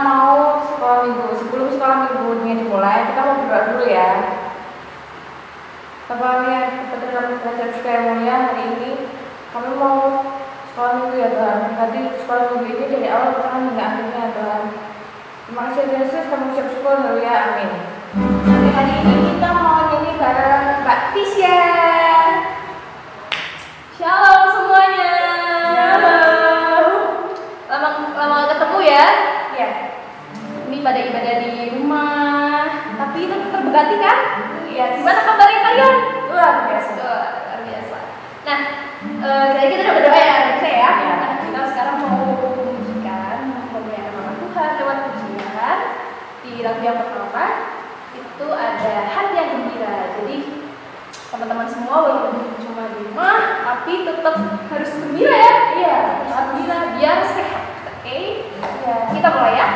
mau sekolah minggu, sebelum sekolah minggunya dimulai, kita mau berdoa dulu ya. Bapak yang kepada dalam belajar supaya mulia hari ini, kami mau sekolah minggu ya Tuhan. Nanti sekolah minggu ini dari awal pertengahan hingga akhirnya ya Tuhan. Terima kasih Yesus, kami ucap syukur, haleluya, amin. Jadi hari ini kita mau nyanyi bareng Mbak Tisya. Shalom semuanya. Lama ketemu ya. Iya. Ini pada ibadah di rumah, tapi itu terberkati kan? Iya. Gimana kabarnya kalian? Luar biasa. Luar biasa. Nah, kita udah berdoa ya, saya ya. Nah, kita sekarang mau menyanyikan memuliakan nama Tuhan lewat pujian. Di lagu yang pertama itu ada hati yang gembira. Jadi teman-teman semua walaupun cuma di rumah, tapi tetap harus gembira ya. Iya, harus gembira biar sehat. Oke? Iya. Kita mulai ya.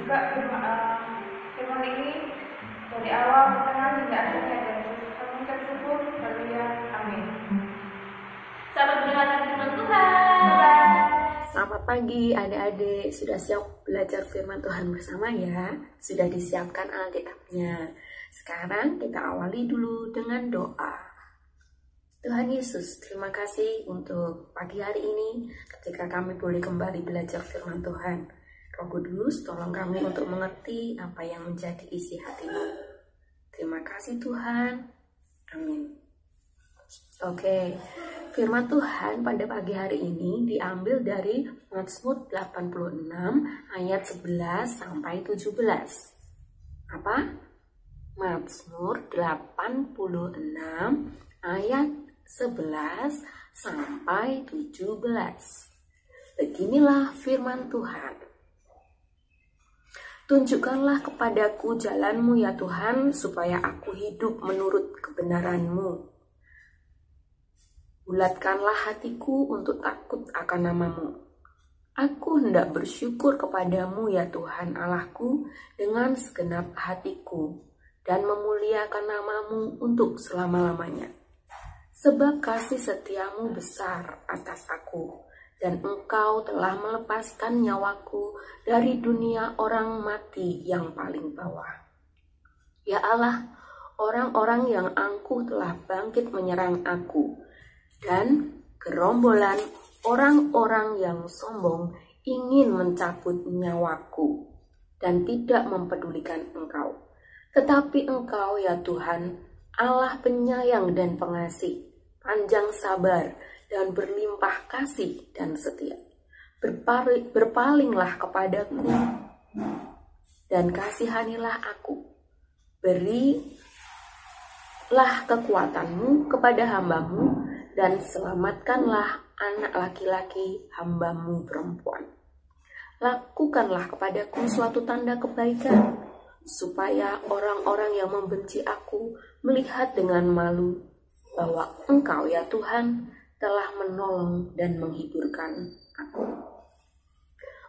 Juga firman ini dari awal, pertengahan hingga akhirnya ada Yesus. Kami mengucap syukur, haleluya, amin. Selamat mendengarkan firman Tuhan. Selamat pagi adik-adik, sudah siap belajar firman Tuhan bersama ya? Sudah disiapkan Alkitabnya. Sekarang kita awali dulu dengan doa. Tuhan Yesus, terima kasih untuk pagi hari ini ketika kami boleh kembali belajar firman Tuhan. Roh Kudus, tolong kami untuk mengerti apa yang menjadi isi hati-Mu. Terima kasih Tuhan. Amin. Oke, firman Tuhan pada pagi hari ini diambil dari Mazmur 86 ayat 11 sampai 17. Apa? Mazmur 86 ayat 11 sampai 17. Beginilah firman Tuhan. Tunjukkanlah kepadaku jalan-Mu ya Tuhan, supaya aku hidup menurut kebenaran-Mu. Bulatkanlah hatiku untuk takut akan nama-Mu. Aku hendak bersyukur kepadamu ya Tuhan Allahku dengan segenap hatiku, dan memuliakan nama-Mu untuk selama-lamanya. Sebab kasih setiamu besar atas aku, dan Engkau telah melepaskan nyawaku dari dunia orang mati yang paling bawah. Ya Allah, orang-orang yang angkuh telah bangkit menyerang aku, dan gerombolan orang-orang yang sombong ingin mencabut nyawaku, dan tidak mempedulikan Engkau. Tetapi Engkau ya Tuhan, Allah penyayang dan pengasih, panjang sabar, dan berlimpah kasih dan setia. Berpalinglah kepadaku, dan kasihanilah aku. Berilah kekuatan-Mu kepada hamba-Mu, dan selamatkanlah anak laki-laki hamba-Mu perempuan. Lakukanlah kepadaku suatu tanda kebaikan, supaya orang-orang yang membenci aku melihat dengan malu bahwa Engkau ya Tuhan telah menolong dan menghiburkan aku.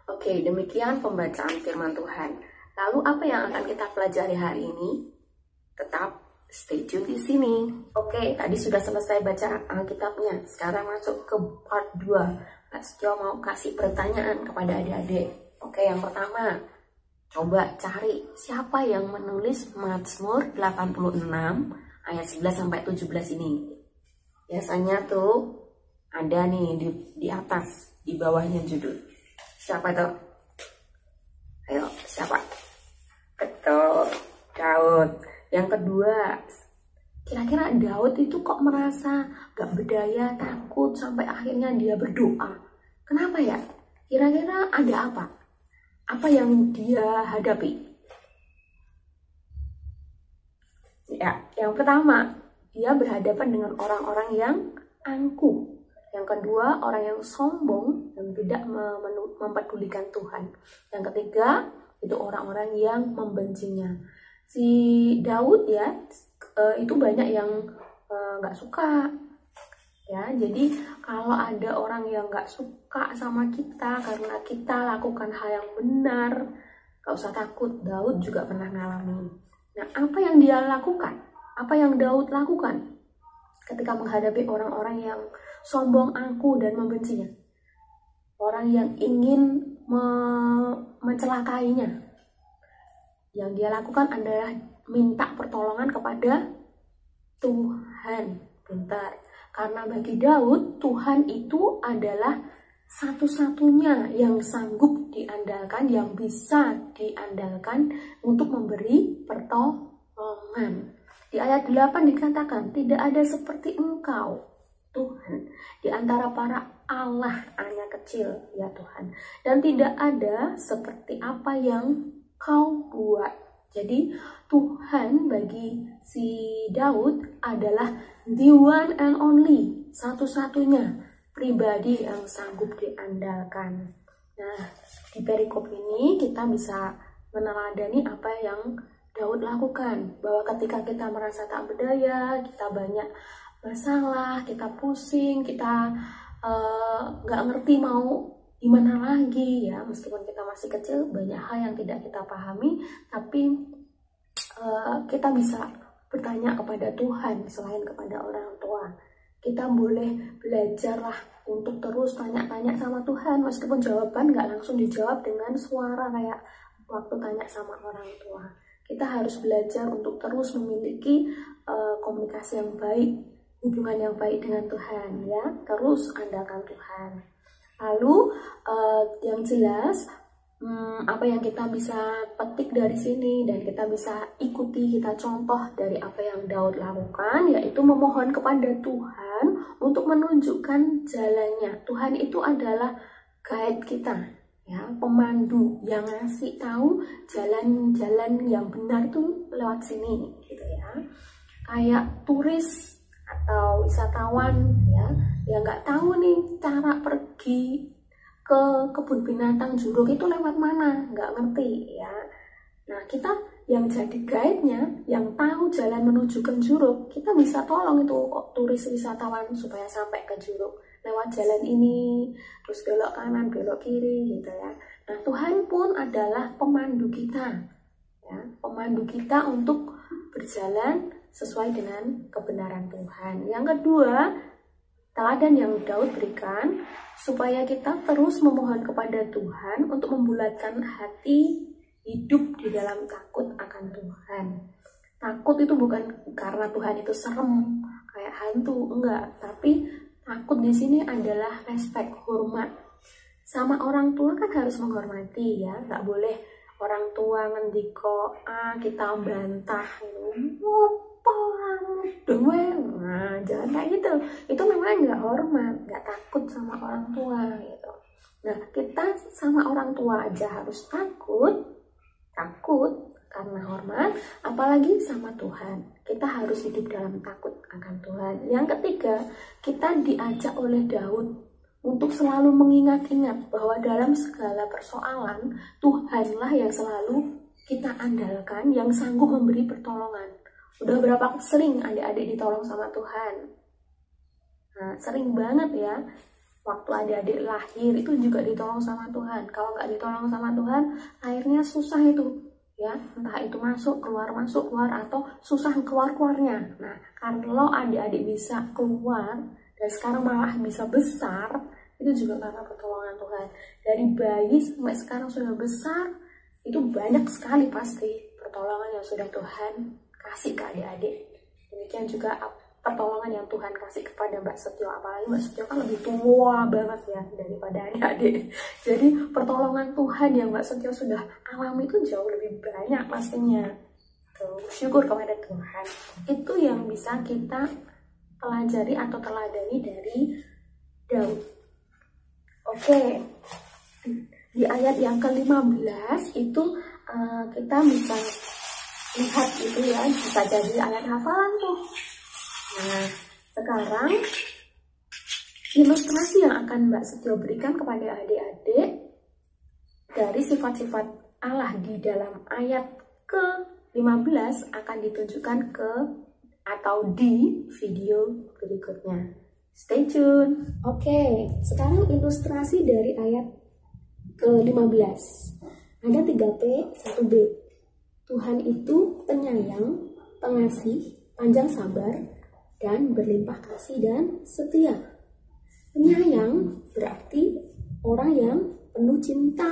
Oke, demikian pembacaan firman Tuhan. Lalu apa yang akan kita pelajari hari ini? Tetap stay tune di sini. Oke, tadi sudah selesai baca Alkitabnya. Sekarang masuk ke part 2. Kak Setio mau kasih pertanyaan kepada adik-adik. Oke, yang pertama, coba cari siapa yang menulis Mazmur 86 ayat 11 sampai 17 ini. Biasanya tuh ada nih di atas, di bawahnya judul. Siapa itu? Ayo, siapa? Betul, Daud. Yang kedua, kira-kira Daud itu kok merasa gak berdaya, takut, sampai akhirnya dia berdoa. Kenapa ya? Kira-kira ada apa? Apa yang dia hadapi? Ya, yang pertama, dia berhadapan dengan orang-orang yang angkuh. Yang kedua, orang yang sombong dan tidak mempedulikan Tuhan. Yang ketiga, itu orang-orang yang membencinya. Si Daud ya, itu banyak yang nggak suka. Ya, jadi kalau ada orang yang nggak suka sama kita karena kita lakukan hal yang benar, nggak usah takut. Daud juga pernah ngalamin. Nah, apa yang dia lakukan? Apa yang Daud lakukan ketika menghadapi orang-orang yang sombong, angkuh, dan membencinya? Orang yang ingin mencelakainya. Yang dia lakukan adalah minta pertolongan kepada Tuhan. Bentar. Karena bagi Daud, Tuhan itu adalah satu-satunya yang sanggup diandalkan, yang bisa diandalkan untuk memberi pertolongan. Di ayat 8 dikatakan, tidak ada seperti Engkau, Tuhan, di antara para Allah hanya kecil, ya Tuhan. Dan tidak ada seperti apa yang Kau buat. Jadi Tuhan bagi si Daud adalah the one and only, satu-satunya pribadi yang sanggup diandalkan. Nah, di perikop ini kita bisa meneladani apa yang Daud lakukan, bahwa ketika kita merasa tak berdaya, kita banyak masalah, kita pusing, kita nggak ngerti mau gimana lagi ya, meskipun kita masih kecil banyak hal yang tidak kita pahami, tapi kita bisa bertanya kepada Tuhan selain kepada orang tua. Kita boleh belajarlah untuk terus tanya-tanya sama Tuhan, meskipun jawaban nggak langsung dijawab dengan suara kayak waktu tanya sama orang tua. Kita harus belajar untuk terus memiliki komunikasi yang baik, hubungan yang baik dengan Tuhan ya, terus andalkan Tuhan. Lalu yang jelas apa yang kita bisa petik dari sini dan kita bisa ikuti, kita contoh dari apa yang Daud lakukan, yaitu memohon kepada Tuhan untuk menunjukkan jalannya. Tuhan itu adalah guide kita, ya, pemandu yang ngasih tahu jalan-jalan yang benar tuh lewat sini, gitu ya. Kayak turis atau wisatawan ya, yang nggak tahu nih cara pergi ke kebun binatang Juruk itu lewat mana, nggak ngerti ya. Nah, kita yang jadi guide-nya, yang tahu jalan menuju ke Juruk, kita bisa tolong itu turis wisatawan supaya sampai ke Juruk lewat jalan ini, terus belok kanan, belok kiri gitu ya. Nah, Tuhan pun adalah pemandu kita ya, pemandu kita untuk berjalan sesuai dengan kebenaran Tuhan. Yang kedua, teladan yang Daud berikan supaya kita terus memohon kepada Tuhan untuk membulatkan hati, hidup di dalam takut akan Tuhan. Takut itu bukan karena Tuhan itu serem kayak hantu, enggak, tapi takut di sini adalah respect, hormat. Sama orang tua kan harus menghormati ya, nggak boleh orang tua ngendiko kita bantah gitu. Nah, jangan kayak gitu. Itu memang nggak hormat, nggak takut sama orang tua gitu. Nah, kita sama orang tua aja harus takut karena hormat, apalagi sama Tuhan. Kita harus hidup dalam takut akan Tuhan. Yang ketiga, kita diajak oleh Daud untuk selalu mengingat-ingat bahwa dalam segala persoalan, Tuhanlah yang selalu kita andalkan, yang sanggup memberi pertolongan. Udah berapa sering adik-adik ditolong sama Tuhan? Nah, sering banget ya. Waktu adik-adik lahir itu juga ditolong sama Tuhan. Kalau nggak ditolong sama Tuhan, akhirnya susah itu. Ya, entah itu masuk, keluar, atau susah keluarnya. Nah, kalau adik-adik bisa keluar, dan sekarang malah bisa besar, itu juga karena pertolongan Tuhan. Dari bayi sampai sekarang sudah besar, itu banyak sekali pasti pertolongan yang sudah Tuhan kasih ke adik-adik. Demikian juga pertolongan yang Tuhan kasih kepada Mbak Setio, apalagi Mbak Setio kan lebih tua banget ya daripada adik-adik. Jadi pertolongan Tuhan yang Mbak Setio sudah alami itu jauh lebih banyak pastinya. Tuh, syukur kepada Tuhan. Itu yang bisa kita pelajari atau teladani dari Daud. Oke, di ayat yang ke-15 itu kita bisa lihat itu ya, bisa jadi ayat hafalan tuh. Nah, sekarang ilustrasi yang akan Mbak Setio berikan kepada adik-adik dari sifat-sifat Allah di dalam ayat ke-15 akan ditunjukkan atau di video berikutnya. Stay tune. Oke, sekarang ilustrasi dari ayat ke-15. Ada 3P, 1B. Tuhan itu penyayang, pengasih, panjang sabar, dan berlimpah kasih dan setia. Penyayang berarti orang yang penuh cinta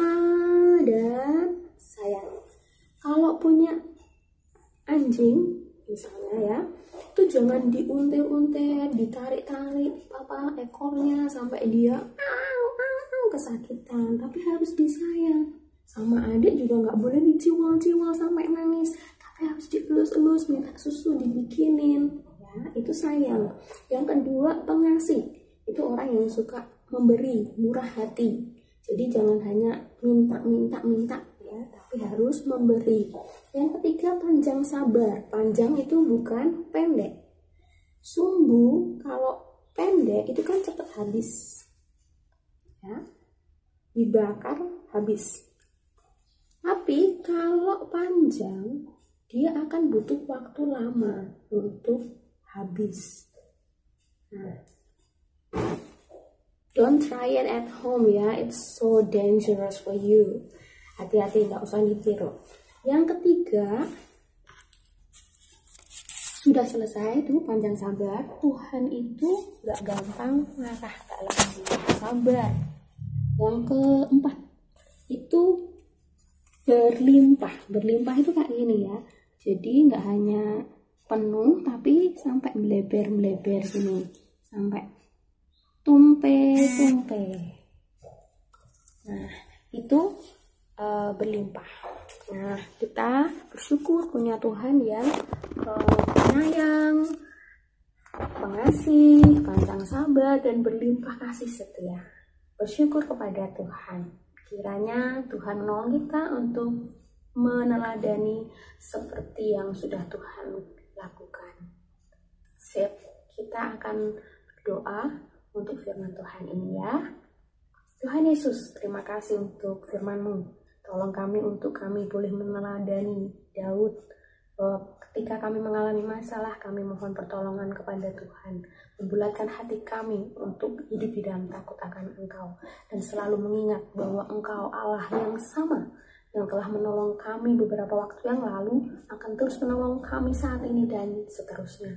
dan sayang. Kalau punya anjing misalnya ya, itu jangan diuntir-untir, ditarik-tarik ekornya sampai dia kesakitan, tapi harus disayang. Sama adik juga nggak boleh diciwal-ciwal sampai nangis, tapi harus dielus-elus, minta susu dibikinin. Ya, itu sayang. Yang kedua, pengasih. Itu orang yang suka memberi, murah hati. Jadi jangan hanya minta ya, tapi harus memberi. Yang ketiga, panjang sabar. Panjang itu bukan pendek. Sumbu kalau pendek itu kan cepat habis. Ya. Dibakar habis. Tapi kalau panjang, dia akan butuh waktu lama untuk habis. Nah, Don't try it at home ya, it's so dangerous for you. Hati-hati, nggak usah ditiru. Yang ketiga, sudah selesai tuh panjang sabar. Tuhan itu nggak gampang marah, tak lagi sabar. Yang keempat, itu berlimpah. Berlimpah itu kayak gini ya. Jadi nggak hanya penuh, tapi sampai melebar-melebar gini. Sampai tumpe-tumpe. Nah, itu berlimpah. Nah, kita bersyukur punya Tuhan yang penyayang, pengasih, panjang sabar, dan berlimpah kasih setia. Bersyukur kepada Tuhan. Kiranya Tuhan menolong kita untuk meneladani seperti yang sudah Tuhan lakukan. Sip, kita akan berdoa untuk firman Tuhan ini ya. Tuhan Yesus, terima kasih untuk firman-Mu. Tolong kami untuk kami boleh meneladani Daud. Ketika kami mengalami masalah, kami mohon pertolongan kepada Tuhan. Membulatkan hati kami untuk hidup di dalam takut akan Engkau. Dan selalu mengingat bahwa Engkau Allah yang sama, yang telah menolong kami beberapa waktu yang lalu, akan terus menolong kami saat ini dan seterusnya.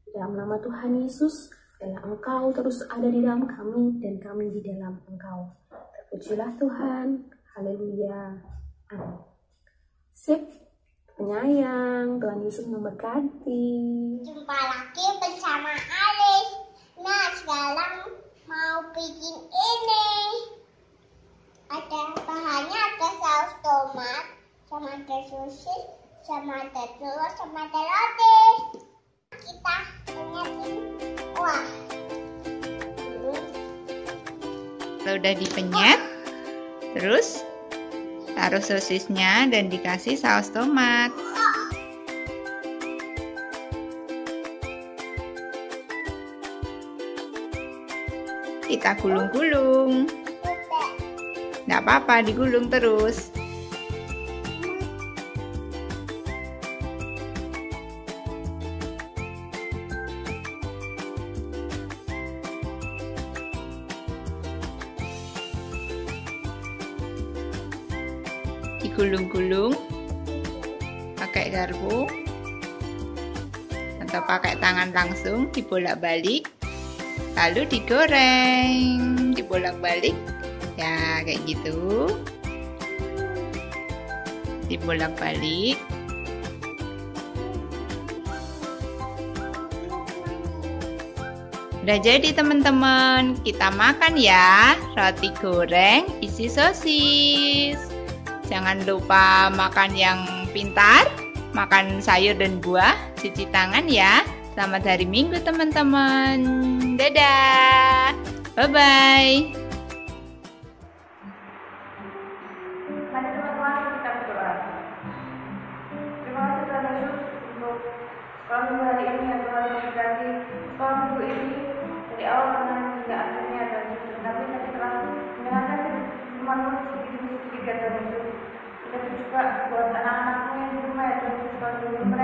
Dalam nama Tuhan Yesus, biarlah Engkau terus ada di dalam kami dan kami di dalam Engkau. Terpujilah Tuhan. Haleluya. Amin. Sip, penyayang, Tuhan Yesus memberkati. Jumpa lagi bersama Alice. Nah, sekarang mau bikin ini. Ada bahannya, ada saus tomat, sama ada sosis, sama ada telur, sama ada roti. Kita penyatin kuah. Kalau udah dipenyet, terus taruh sosisnya dan dikasih saus tomat. Kita gulung-gulung. Nggak apa-apa, digulung terus. Digulung-gulung pakai garpu atau pakai tangan langsung, dibolak-balik lalu digoreng, dibolak-balik ya, kayak gitu, dibolak-balik. Udah jadi teman-teman, kita makan ya roti goreng isi sosis. Jangan lupa makan yang pintar, makan sayur dan buah, cuci tangan ya. Selamat hari Minggu teman-teman. Dadah. Bye-bye. Mari teman-teman kita berdoa. Terima kasih Tuhan Yesus untuk sekolah minggu hari ini yang Tuhan memberkati. Sekolah minggu ini dari awal hingga akhirnya Tuhan Yesus. Tapi kami telah mendengarkan firman-Mu sedikit-sedikit Tuhan Yesus. Kita juga buat anak-anakmu yang di rumah ya Tuhan Yesus, sekolah minggu mereka